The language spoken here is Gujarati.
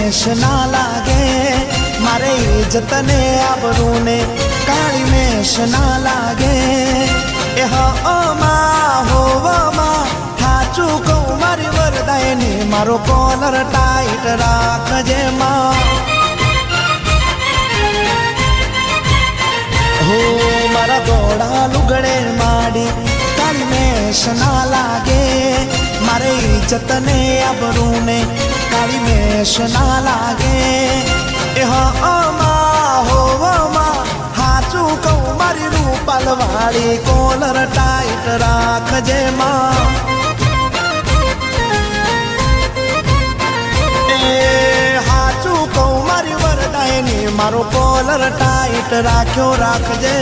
મેશ ના લાગે મારે ઇજ્જત ને આબરૂ ને કાળી મેશ ના લાગે એ માં હોવામાં સાચું કહું મારી વરદાયની મારો કોલર ટાઈટ રાખજે માં હો મારા દોડા લુગડે માડી કાળી મેશ ના લાગે મારે ઇજ્જત ને આબરૂ ને કાળી મેશ ના લાગે એ માં હોવામાં સાચું કહું મારી રૂપાલવાળી કોલર ટાઈટ રાખજે માં એ સાચું કહું મારી વરદાયની મારો કોલર ટાઈટ રાખ્યો રાખજે